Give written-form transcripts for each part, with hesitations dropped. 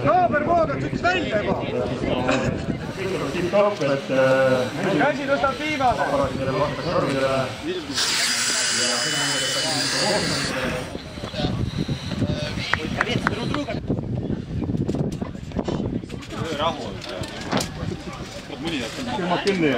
Naaber vaadab, ütles välja juba. Käsi tõstab viimane. Rahu. Mõni jätkab. Ma küll ei.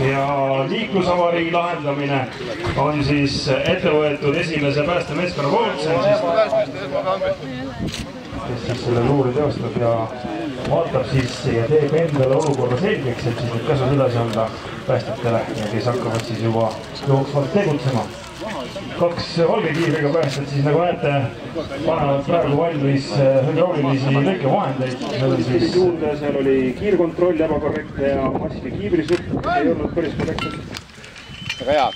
Ja liiklusavarii lahendamine on siis ette võetud esimese päästemeeskonna poolt, see on kes siis selle luure teostab ja vaatab siis ja teeb endale olukorra selgeks, et siis nüüd käsus edasi anda päästjatele ja kes hakkavad siis juba jooksvalt tegutsema. 2 valgekiivriga päästjad siis nagu näete panevad praegu valmis hüdraulilisi lõikevahendeid. Seal oli kiirkontroll ebakorrektne ja massiline kiivrisukk ei olnud päris korrektne. Väga hea.